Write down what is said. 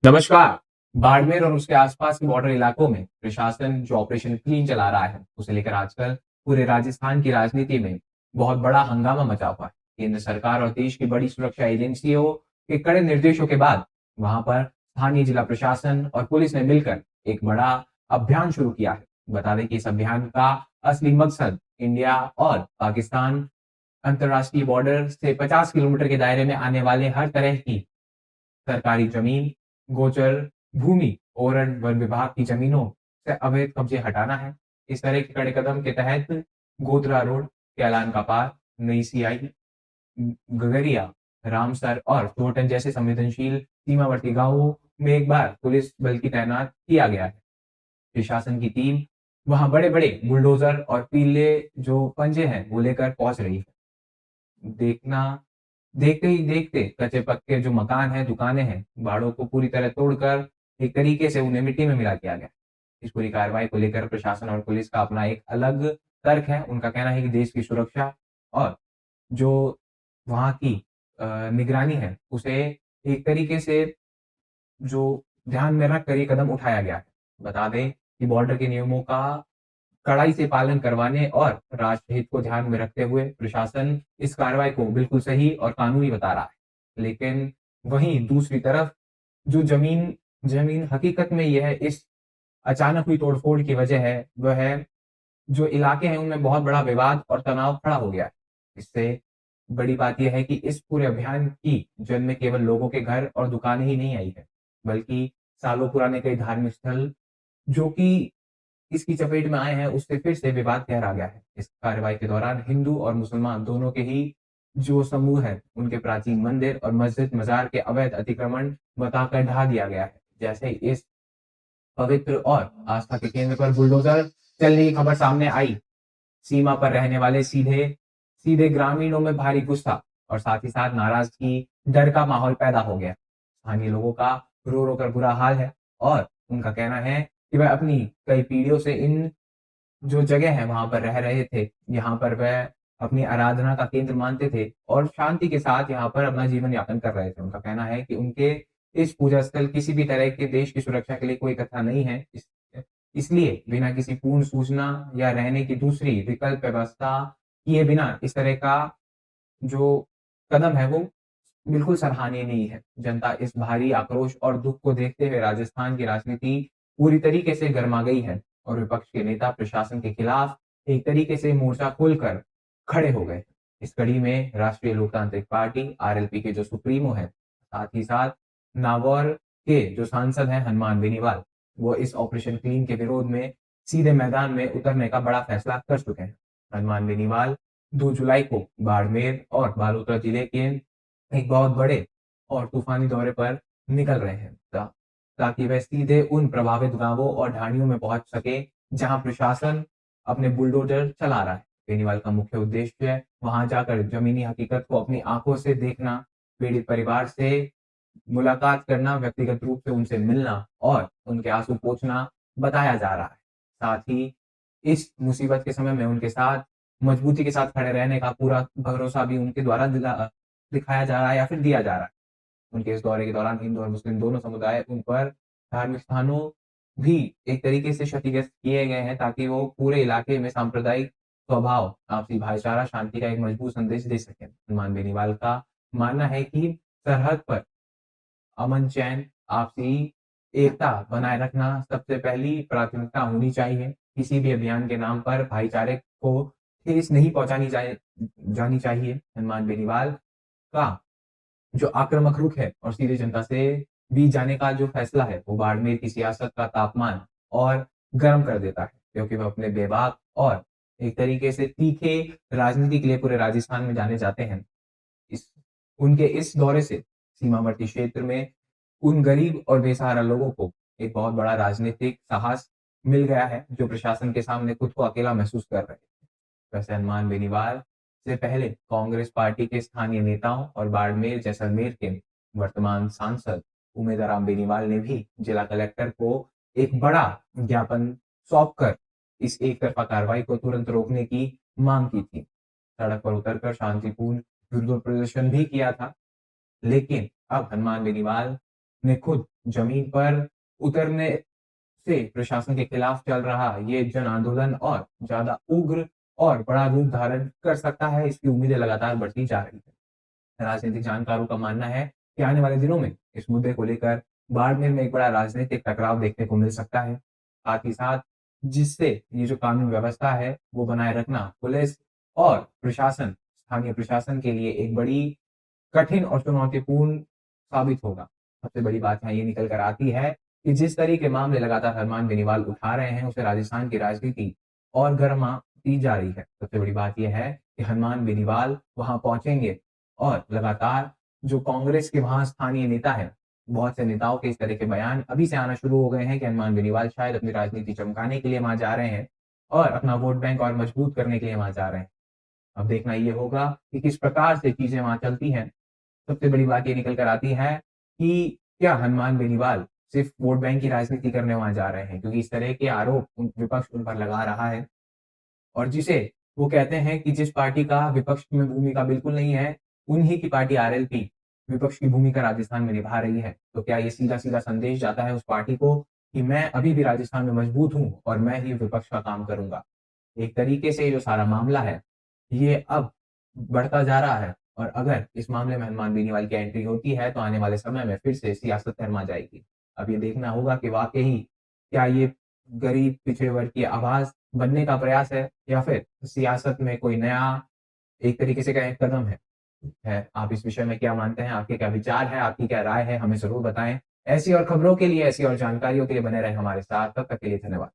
नमस्कार। बाड़मेर और उसके आसपास के बॉर्डर इलाकों में प्रशासन जो ऑपरेशन क्लीन चला रहा है, उसे लेकर आजकल पूरे राजस्थान की राजनीति में बहुत बड़ा हंगामा मचा हुआ है। केंद्र सरकार और देश की बड़ी सुरक्षा एजेंसियों के कड़े निर्देशों के बाद वहां पर स्थानीय जिला प्रशासन और पुलिस ने मिलकर एक बड़ा अभियान शुरू किया है। बता दें कि इस अभियान का असली मकसद इंडिया और पाकिस्तान अंतर्राष्ट्रीय बॉर्डर से 50 किलोमीटर के दायरे में आने वाले हर तरह की सरकारी जमीन, गोचर भूमि और वन विभाग की जमीनों से अवैध कब्जे हटाना है। इस तरह के कड़े कदम के तहत गोधरा रोड, कैलान का पार, नई सीआई, गगरिया, रामसर और चोटन जैसे संवेदनशील सीमावर्ती गांवों में एक बार पुलिस बल की तैनात किया गया है। प्रशासन की टीम वहां बड़े-बड़े बुलडोजर और पीले जो पंजे हैं वो लेकर पहुंच रही है। देखना देखते ही देखते कच्चे-पक्के जो मकान हैं, दुकानें हैं, बाड़ों को पूरी तरह तोड़कर एक तरीके से उन्हें मिट्टी में मिला दिया गया। इस पूरी कार्रवाई को लेकर प्रशासन और पुलिस का अपना एक अलग तर्क है। उनका कहना है कि देश की सुरक्षा और जो वहाँ की निगरानी है, उसे एक तरीके से जो ध्यान में रखकर ये कदम उठाया गया है। बता दें कि बॉर्डर के नियमों का कड़ाई से पालन करवाने और राष्ट्र हित को ध्यान में रखते हुए प्रशासन इस कार्रवाई को बिल्कुल सही और कानूनी बता रहा है। लेकिन वहीं दूसरी तरफ जो जमीन जमीन हकीकत में यह इस अचानक हुई तोड़फोड़ की वजह है, वह है जो इलाके हैं उनमें बहुत बड़ा विवाद और तनाव खड़ा हो गया है। इससे बड़ी बात यह है कि इस पूरे अभियान की जद में केवल लोगों के घर और दुकानें ही नहीं आई है, बल्कि सालों पुराने कई धार्मिक स्थल जो कि इसकी चपेट में आए हैं, उससे फिर से विवाद गहरा गया है। इस कार्रवाई के दौरान हिंदू और मुसलमान दोनों के ही जो समूह हैं, उनके प्राचीन मंदिर और मस्जिद मजार के अवैध अतिक्रमण बताकर ढा दिया गया है। जैसे इस पवित्र और आस्था के केंद्र पर बुलडोजर चलने की खबर सामने आई, सीमा पर रहने वाले सीधे सीधे ग्रामीणों में भारी गुस्सा और साथ ही साथ नाराजगी, डर का माहौल पैदा हो गया। स्थानीय लोगों का रो रो कर बुरा हाल है और उनका कहना है कि वह अपनी कई पीढ़ियों से इन जो जगह है वहां पर रह रहे थे, यहाँ पर वह अपनी आराधना का केंद्र मानते थे और शांति के साथ यहाँ पर अपना जीवन यापन कर रहे थे। उनका कहना है कि उनके इस पूजा स्थल किसी भी तरह के देश की सुरक्षा के लिए कोई खतरा नहीं है। इसलिए बिना किसी पूर्ण सूचना या रहने की दूसरी विकल्प व्यवस्था किए बिना इस तरह का जो कदम है वो बिल्कुल सराहनीय नहीं है। जनता इस भारी आक्रोश और दुख को देखते हुए राजस्थान की राजनीति पूरी तरीके से गर्मा गई है और विपक्ष के नेता प्रशासन के खिलाफ एक तरीके से मोर्चा खोलकर खड़े हो गए। इस कड़ी में राष्ट्रीय लोकतांत्रिक पार्टी आरएलपी के जो सुप्रीमो हैं, साथ ही साथ नागौर के जो सांसद हैं हनुमान बेनीवाल, वो इस ऑपरेशन क्लीन के विरोध में सीधे मैदान में उतरने का बड़ा फैसला कर चुके हैं। हनुमान बेनीवाल 2 जुलाई को बाड़मेर और बालोतरा जिले के एक बहुत बड़े और तूफानी दौरे पर निकल रहे हैं ताकि वह सीधे उन प्रभावित गांवों और ढाणियों में पहुंच सके जहां प्रशासन अपने बुलडोजर चला रहा है। बेनीवाल का मुख्य उद्देश्य है वहां जाकर जमीनी हकीकत को अपनी आंखों से देखना, पीड़ित परिवार से मुलाकात करना, व्यक्तिगत रूप से उनसे मिलना और उनके आंसू पोंछना बताया जा रहा है। साथ ही इस मुसीबत के समय में उनके साथ मजबूती के साथ खड़े रहने का पूरा भरोसा भी उनके द्वारा दिखाया जा रहा है या फिर दिया जा रहा है। उनके इस दौरे के दौरान हिंदू और मुस्लिम दोनों समुदाय उन पर धार्मिक स्थानों भी एक तरीके से क्षतिग्रस्त किए गए हैं ताकि वो पूरे इलाके में सांप्रदायिक स्वभाव, आपसी भाईचारा, शांति का एक मजबूत संदेश दे सकें। हनुमान बेनीवाल का मानना है कि सरहद पर अमन चैन, आपसी एकता बनाए रखना सबसे पहली प्राथमिकता होनी चाहिए। किसी भी अभियान के नाम पर भाईचारे को ठेस नहीं पहुंचानी जानी चाहिए। हनुमान बेनीवाल का जो आक्रामक रुख है और सीधे जनता से बीच जाने का जो फैसला है, वो बाड़मेर की सियासत का तापमान और गर्म कर देता है, क्योंकि वह अपने बेबाक और एक तरीके से तीखे राजनीति के लिए पूरे राजस्थान में जाने जाते हैं। इस उनके इस दौरे से सीमावर्ती क्षेत्र में उन गरीब और बेसहारा लोगों को एक बहुत बड़ा राजनीतिक साहस मिल गया है, जो प्रशासन के सामने खुद को अकेला महसूस कर रहे थे। वैसे हनुमान बेनीवाल से पहले कांग्रेस पार्टी के स्थानीय नेताओं और बाड़मेर जैसलमेर के वर्तमान सांसद उमेदराम बेनीवाल ने भी जिला कलेक्टर को एक बड़ा ज्ञापन सौंपकर इस एक तरफा कार्रवाई को तुरंत रोकने की मांग की थी। सड़क पर उतरकर शांतिपूर्ण विरोध प्रदर्शन भी किया था, लेकिन अब हनुमान बेनीवाल ने खुद जमीन पर उतरने से प्रशासन के खिलाफ चल रहा ये जन आंदोलन और ज्यादा उग्र और बड़ा रूप धारण कर सकता है, इसकी उम्मीदें लगातार बढ़ती जा रही है। राजनीतिक जानकारों का मानना है कि आने वाले दिनों में इस मुद्दे को लेकर बाड़मेर में एक बड़ा राजनीतिक टकराव देखने को मिल सकता है। साथ ही साथ जिससे ये जो कानून व्यवस्था है वो बनाए रखना पुलिस और प्रशासन, स्थानीय प्रशासन के लिए एक बड़ी कठिन और चुनौतीपूर्ण साबित होगा। सबसे बड़ी बात यहाँ ये निकल कर आती है कि जिस तरह के मामले लगातार हरमान बेनीवाल उठा रहे हैं, उसे राजस्थान की राजनीति और गरमाती जा रही है। सबसे बड़ी बात यह है कि हरमान बेनीवाल वहां पहुंचेंगे और लगातार जो कांग्रेस के वहां स्थानीय नेता है, बहुत से नेताओं के इस तरह के बयान अभी से आना शुरू हो गए हैं कि हरमान बेनीवाल शायद अपनी राजनीति चमकाने के लिए वहां जा रहे हैं और अपना वोट बैंक और मजबूत करने के लिए वहां जा रहे हैं। अब देखना ये होगा कि किस प्रकार से चीजें वहां चलती हैं। सबसे बड़ी बात ये निकल कर आती है कि क्या हनुमान बेनीवाल सिर्फ वोट बैंक की राजनीति करने वहां जा रहे हैं, क्योंकि इस तरह के आरोप विपक्ष उन पर लगा रहा है और जिसे वो कहते हैं कि जिस पार्टी का विपक्ष में भूमिका बिल्कुल नहीं है, उन्हीं की पार्टी आरएलपी विपक्ष की भूमिका राजस्थान में निभा रही है। तो क्या ये सीधा सीधा संदेश जाता है उस पार्टी को कि मैं अभी भी राजस्थान में मजबूत हूं और मैं ही विपक्ष का काम करूंगा। एक तरीके से जो सारा मामला है ये अब बढ़ता जा रहा है और अगर इस मामले में हनुमान बेनीवाल की एंट्री होती है तो आने वाले समय में फिर से सियासत गरमा जाएगी। अब ये देखना होगा कि वाकई क्या ये गरीब पिछड़े वर्ग की आवाज बनने का प्रयास है या फिर सियासत में कोई नया एक तरीके से का कदम है। आप इस विषय में क्या मानते हैं, आपके क्या विचार है, आपकी क्या राय है, हमें जरूर बताएं। ऐसी और खबरों के लिए, ऐसी और जानकारियों के लिए बने रहे हमारे साथ। तब तक के लिए धन्यवाद।